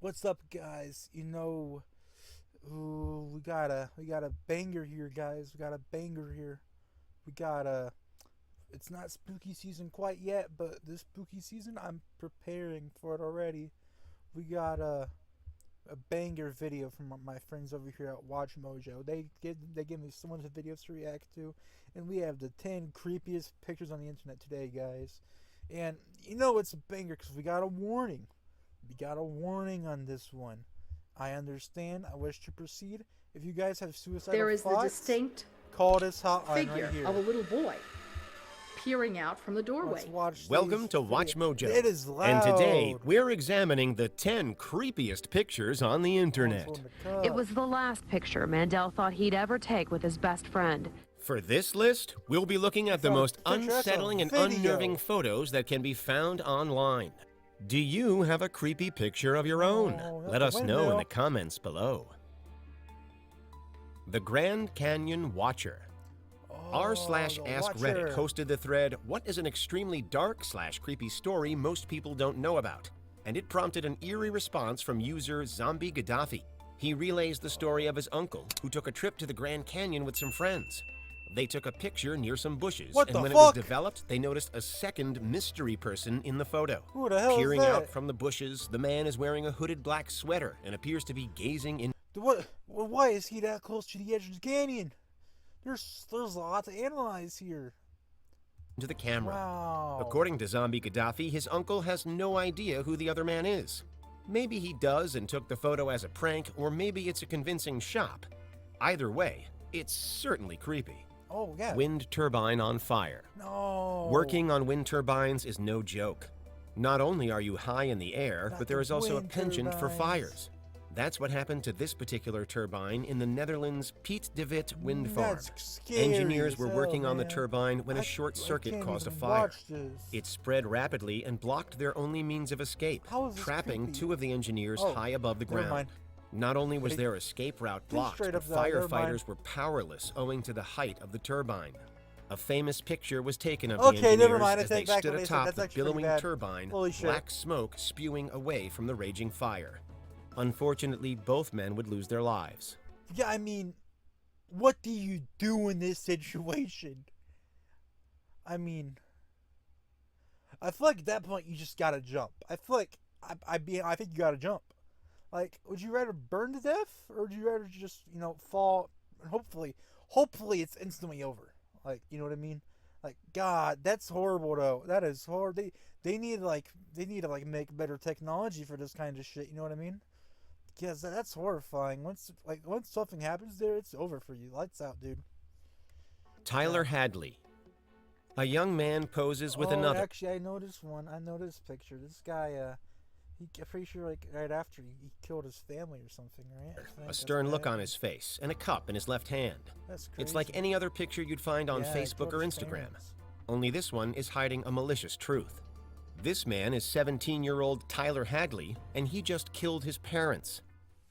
What's up, guys? We got a banger here, guys. We got a banger here. We got a. It's not spooky season quite yet, but this spooky season, I'm preparing for it already. We got a banger video from my friends over here at Watch Mojo. They give me so much videos to react to, and we have the 10 creepiest pictures on the internet today, guys. And it's a banger because we got a warning. We got a warning on this one. I understand. I wish to proceed. If you guys have suicidal There is thoughts, the distinct call this hotline figure right here. of a little boy peering out from the doorway. Let's watch Welcome these to Watch videos. Mojo. It is loud. And today, we're examining the 10 creepiest pictures on the internet. It was the last picture Mandel thought he'd ever take with his best friend. For this list, we'll be looking at the most unsettling and unnerving photos that can be found online. Do you have a creepy picture of your own? Let us know in the comments below. The Grand Canyon Watcher. r/AskReddit hosted the thread, "What is an extremely dark/creepy story most people don't know about?" And it prompted an eerie response from user Zombie Gaddafi. He relays the story of his uncle, who took a trip to the Grand Canyon with some friends. They took a picture near some bushes, and when it was developed, they noticed a second mystery person in the photo. Who the hell Peering is that? out from the bushes, the man is wearing a hooded black sweater and appears to be gazing in. What? Why is he that close to the edge of the canyon? There's a lot to analyze here. Into the camera. Wow. According to Zombie Gaddafi, his uncle has no idea who the other man is. Maybe he does and took the photo as a prank, or maybe it's a convincing shop. Either way, it's certainly creepy. Oh, yeah. Wind turbine on fire. No. Working on wind turbines is no joke. Not only are you high in the air, Not but there the is also a wind penchant for turbines. fires. That's what happened to this particular turbine in the Netherlands' Piet de Wit wind farm. That's scary Engineers as were hell, working on the man. turbine when a I short circuit can't caused a even fire. watch this. It spread rapidly and blocked their only means of escape, How is this trapping creepy? two of the engineers Oh, high above the never ground. mind. Not only was their escape route blocked, straight but up died, never mind. firefighters were powerless owing to the height of the turbine. A famous picture was taken of Okay, the never engineers mind. I as they take back stood what I said. atop That's the actually pretty billowing bad. turbine, Holy shit. black smoke spewing away from the raging fire. Unfortunately, both men would lose their lives. Yeah, I mean, what do you do in this situation? I mean, I feel like at that point you just gotta jump. I feel like I think you gotta jump. Like, would you rather burn to death, or would you rather just fall and hopefully it's instantly over? Like, you know what I mean? Like, God, that's horrible though. That is horrible. They need to make better technology for this kind of shit. You know what I mean? Because that's horrifying. Once something happens there, it's over for you. Lights out, dude. Tyler Hadley. A young man poses with another. Actually, I know this one. I know this picture. This guy, I'm pretty sure like right after he killed his family or something, right? A stern look on his face and a cup in his left hand. That's crazy. It's like any other picture you'd find on Yeah, Facebook killed or his Instagram. parents. Only this one is hiding a malicious truth. This man is 17-year-old Tyler Hadley, and he just killed his parents.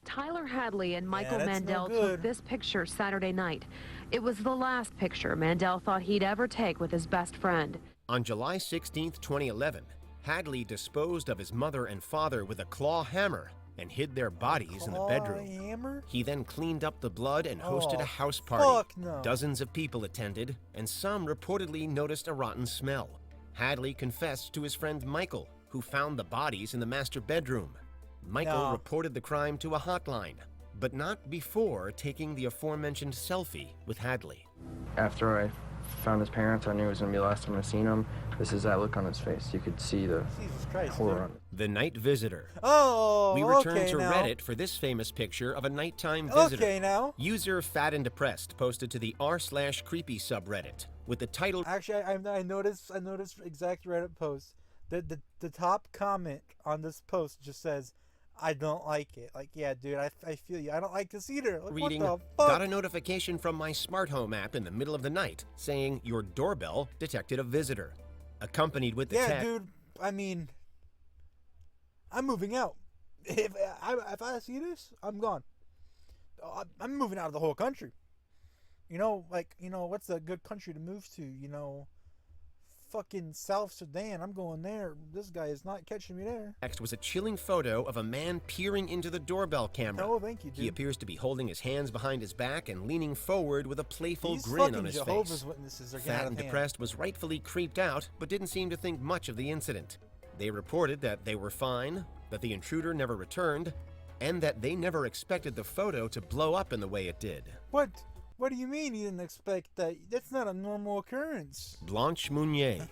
Tyler Hadley and Michael that's no Mandel good. took this picture Saturday night. It was the last picture Mandel thought he'd ever take with his best friend. On July 16, 2011, Hadley disposed of his mother and father with a claw hammer and hid their bodies in the bedroom. Hammer? He then cleaned up the blood and hosted Oh, a house party. fuck no. Dozens of people attended, and some reportedly noticed a rotten smell. Hadley confessed to his friend Michael, who found the bodies in the master bedroom. Michael No. reported the crime to a hotline, but not before taking the aforementioned selfie with Hadley. After I found his parents, I knew it was going to be the last time I seen him. This is that look on his face. You could see the Jesus Christ, horror dude. on it. The Night Visitor. Oh, We return okay to now. Reddit for this famous picture of a nighttime visitor. Okay now. User Fat and Depressed posted to the r/creepy subreddit with the title. Actually, I noticed exact Reddit post. The top comment on this post just says, "I don't like it." Like, yeah, dude, I feel you. I don't like this either. Like, Reading, what the fuck? got a notification from my smart home app in the middle of the night saying your doorbell detected a visitor, accompanied with the Yeah, text. dude. I mean, I'm moving out. If I see this, I'm gone. I'm moving out of the whole country. What's a good country to move to? fucking South Sudan. I'm going there. This guy is not catching me there. Next was a chilling photo of a man peering into the doorbell camera. Oh, thank you, dude. He appears to be holding his hands behind his back and leaning forward with a playful These grin on fucking his Jehovah's face. Witnesses are getting Fat out and of hand. Depressed was rightfully creeped out, but didn't seem to think much of the incident. They reported that they were fine, that the intruder never returned, and that they never expected the photo to blow up in the way it did. What? What do you mean you didn't expect that? That's not a normal occurrence. Blanche Mounier.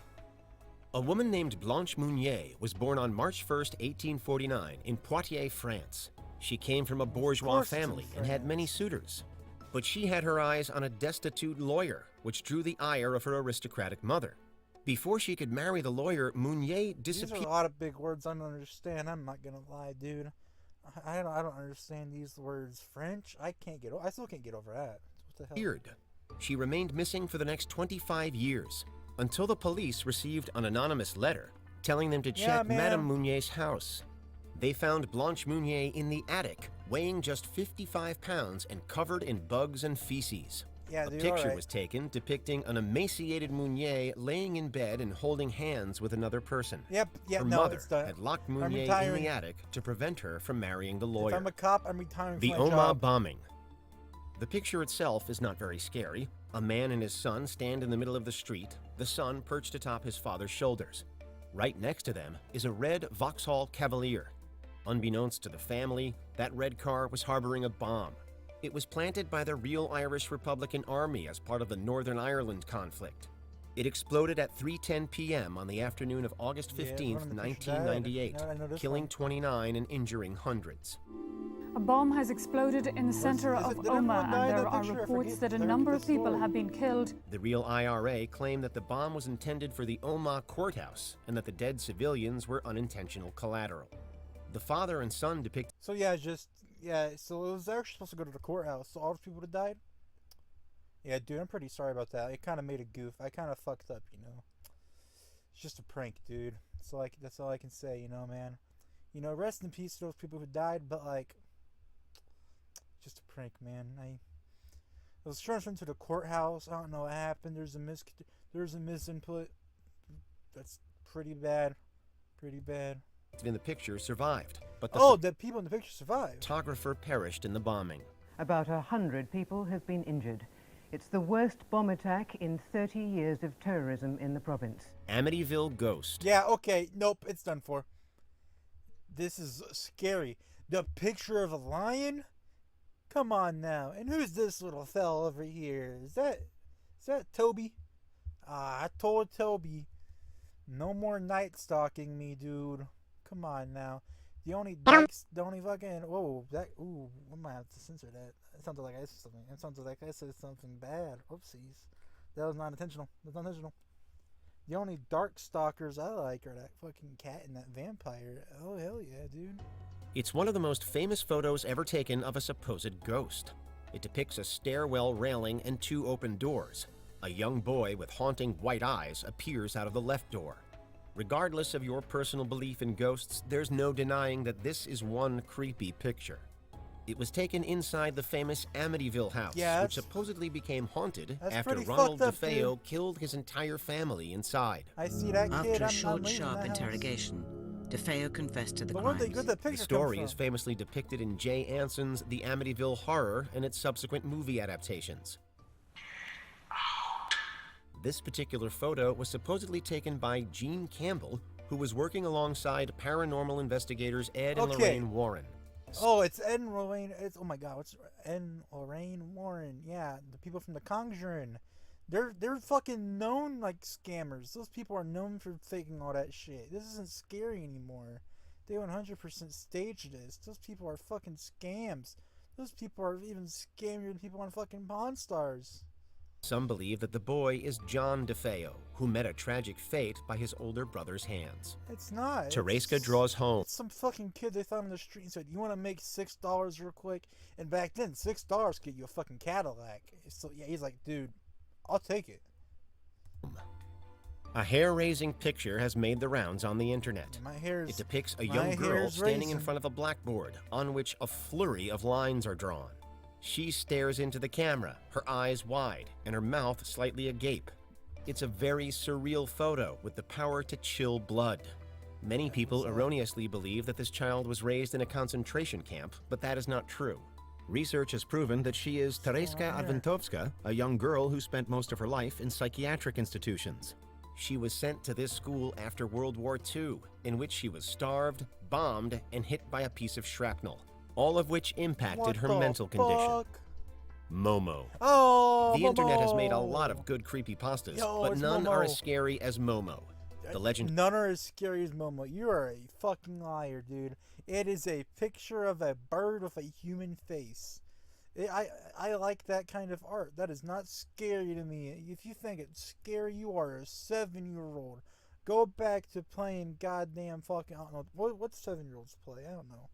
A woman named Blanche Mounier was born on March 1st, 1849, in Poitiers, France. She came from a bourgeois it's in family and had many suitors. But she had her eyes on a destitute lawyer, which drew the ire of her aristocratic mother. Before she could marry the lawyer, Mounier These are disappeared. a lot of big words I don't understand. I'm not gonna lie, dude. I don't understand these words. French? I still can't get over that. What the hell? She remained missing for the next 25 years, until the police received an anonymous letter telling them to check Madame Mounier's house. They found Blanche Mounier in the attic, weighing just 55 pounds and covered in bugs and feces. Yeah, A dude, picture alright. was taken depicting an emaciated Mounier laying in bed and holding hands with another person. Yep, Her no, mother it's done. had locked I'm Mounier in retiring. the attic to prevent her from marrying the If lawyer. I'm a cop, I'm retiring The from my Oma job. bombing. The picture itself is not very scary. A man and his son stand in the middle of the street, the son perched atop his father's shoulders. Right next to them is a red Vauxhall Cavalier. Unbeknownst to the family, that red car was harboring a bomb. It was planted by the real Irish Republican Army as part of the Northern Ireland conflict. It exploded at 3:10 p.m. on the afternoon of August Yeah, 15th, one of the pictures died. 1998, I know this killing one. 29 and injuring hundreds. A bomb has exploded in the center is it- of did everyone Omagh, die in and there that are picture? I reports forget. that a I forget number the of people story. have been killed. The real IRA claimed that the bomb was intended for the Omagh courthouse and that the dead civilians were unintentional collateral. The father and son depict So so it was actually supposed to go to the courthouse. So all those people that died. Yeah, dude, I'm pretty sorry about that. It kind of made a goof. I kind of fucked up, you know. It's just a prank, dude. So that's all I can say, you know, man. You know, rest in peace to those people who died, but like, just a prank, man. I was transferred to the courthouse. I don't know what happened. There's a misinput. That's pretty bad. Pretty bad. in the picture survived, but the people in the picture survived. photographer perished in the bombing. About 100 people have been injured. It's the worst bomb attack in 30 years of terrorism in the province. Amityville Ghost. Yeah, okay. Nope, it's done for. This is scary. The picture of a lion? Come on now. And who's this little fella over here? Is that Toby? I told Toby, no more night stalking me, dude. Come on now. The only fucking, we might have to censor that. It sounded like I said something. It sounded like I said something bad. Oopsies. That was not intentional. That's not intentional. The only dark stalkers I like are that fucking cat and that vampire. Oh, hell yeah, dude. It's one of the most famous photos ever taken of a supposed ghost. It depicts a stairwell railing and two open doors. A young boy with haunting white eyes appears out of the left door. Regardless of your personal belief in ghosts, there's no denying that this is one creepy picture. It was taken inside the famous Amityville house, Yeah, which supposedly became haunted that's after pretty Ronald fucked up, DeFeo dude. killed his entire family inside. I see that After kid. a I'm short, leaving sharp that house. interrogation, DeFeo confessed to the But where'd crimes. that The picture story come is from? famously depicted in Jay Anson's The Amityville Horror and its subsequent movie adaptations. This particular photo was supposedly taken by Gene Campbell, who was working alongside paranormal investigators Ed and Okay. Lorraine Warren. Oh, it's Ed and Lorraine. Oh my God, what's Ed and Lorraine Warren? Yeah, the people from The Conjuring. They're fucking known like scammers. Those people are known for faking all that shit. This isn't scary anymore. They 100% staged this. Those people are fucking scams. Those people are even scammier than people on fucking Pawn Stars. Some believe that the boy is John DeFeo, who met a tragic fate by his older brother's hands. It's not. Tereska It's- draws home. It's some fucking kid they found on the street and said, "You want to make $6 real quick?" And back then, $6 get you a fucking Cadillac. So yeah, he's like, "Dude, I'll take it." A hair-raising picture has made the rounds on the internet. My hair's It depicts a my young girl hair's standing in raising. front of a blackboard on which a flurry of lines are drawn. She stares into the camera, her eyes wide and her mouth slightly agape. It's a very surreal photo with the power to chill blood. Many people erroneously believe that this child was raised in a concentration camp, but that is not true. Research has proven that she is Tereska Adventovska, a young girl who spent most of her life in psychiatric institutions. She was sent to this school after World War II, in which she was starved, bombed, and hit by a piece of shrapnel, all of which impacted her mental condition. Momo. Oh, The internet has made a Momo. lot of good creepypastas, Yo, but it's none Momo. are as scary as Momo. The legend. None are as scary as Momo. You are a fucking liar, dude. It is a picture of a bird with a human face. I like that kind of art. That is not scary to me. If you think it's scary, you are a 7-year-old. Go back to playing goddamn fucking... I don't know. What 7-year-olds play? I don't know.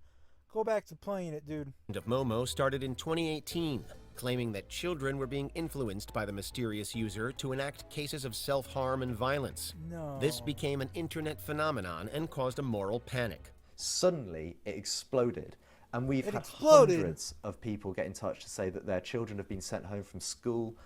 Go back to playing it, dude. Of Momo started in 2018, claiming that children were being influenced by the mysterious user to enact cases of self-harm and violence. No. This became an internet phenomenon and caused a moral panic. Suddenly, it exploded. And we've had exploded. hundreds of people get in touch to say that their children have been sent home from school.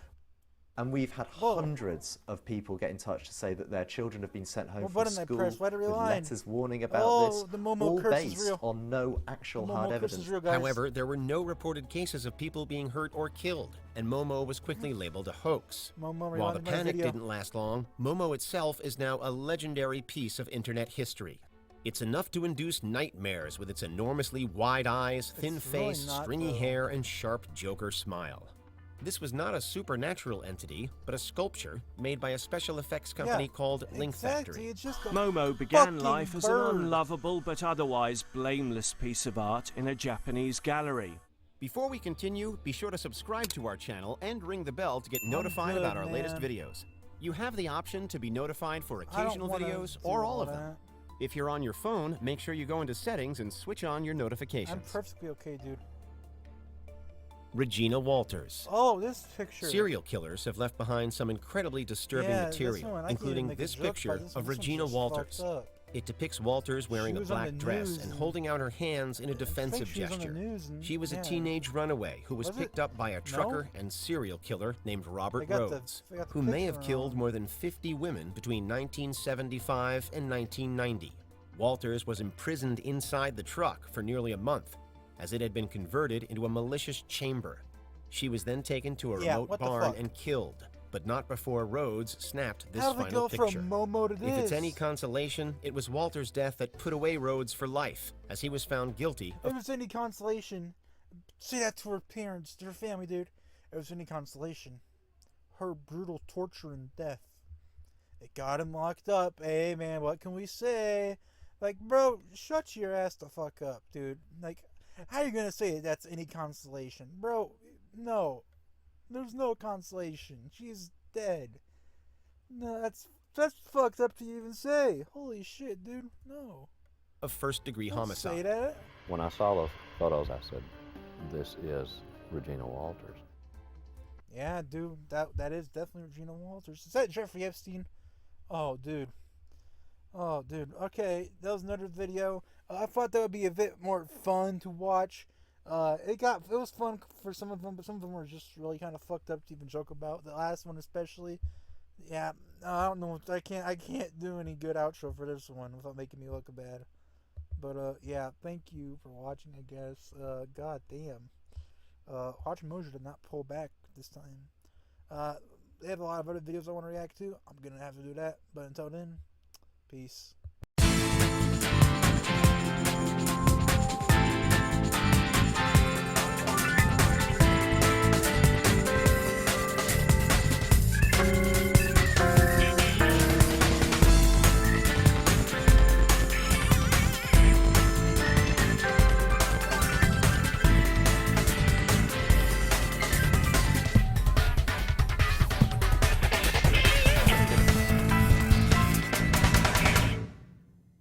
And we've had hundreds of people get in touch to say that their children have been sent home from school with letters warning about this, the Momo all curse is based real. on no actual hard evidence. Real, guys. However, there were no reported cases of people being hurt or killed, and Momo was quickly labeled a hoax. While the panic didn't last long, Momo itself is now a legendary piece of internet history. It's enough to induce nightmares with its enormously wide eyes, thin face, stringy hair, and sharp Joker smile. This was not a supernatural entity, but a sculpture made by a special effects company called Link Factory. It's just a Momo began life as an bird. unlovable but otherwise blameless piece of art in a Japanese gallery. Before we continue, be sure to subscribe to our channel and ring the bell to get notified about our latest videos. You have the option to be notified for occasional videos or all of them. If you're on your phone, make sure you go into settings and switch on your notifications. I'm perfectly okay, dude. Regina Walters. Oh, this picture. Serial killers have left behind some incredibly disturbing material, including this picture of Regina Walters. It depicts Walters wearing a black dress and holding out her hands in a defensive gesture. She was a teenage runaway who was picked up by a trucker and serial killer named Robert Rhodes, who may have killed more than 50 women between 1975 and 1990. Walters was imprisoned inside the truck for nearly a month, as it had been converted into a malicious chamber. She was then taken to a remote barn and killed, but not before Rhodes snapped this final picture. From Momo to this? If it's any consolation, it was Walter's death that put away Rhodes for life, as he was found guilty of... If it's any consolation, say that to her parents, to her family, dude. If it's any consolation, her brutal torture and death. It got him locked up. Hey, man, what can we say? Like, bro, shut your ass the fuck up, dude. Like, how are you gonna say that's any consolation? Bro, no. There's no consolation. She's dead. No, that's fucked up to even say. Holy shit, dude. No. Of first-degree Don't homicide. say that. When I saw those photos, I said, this is Regina Walters. Yeah, dude. That is definitely Regina Walters. Is that Jeffrey Epstein? Oh, dude. Oh, dude. Okay, that was another video. I thought that would be a bit more fun to watch. It was fun for some of them, but some of them were just really kind of fucked up to even joke about. The last one especially. Yeah, I don't know. I can't do any good outro for this one without making me look bad. But yeah, thank you for watching, I guess. God damn. Watch Mojo did not pull back this time. They have a lot of other videos I want to react to. I'm gonna have to do that. But until then, peace.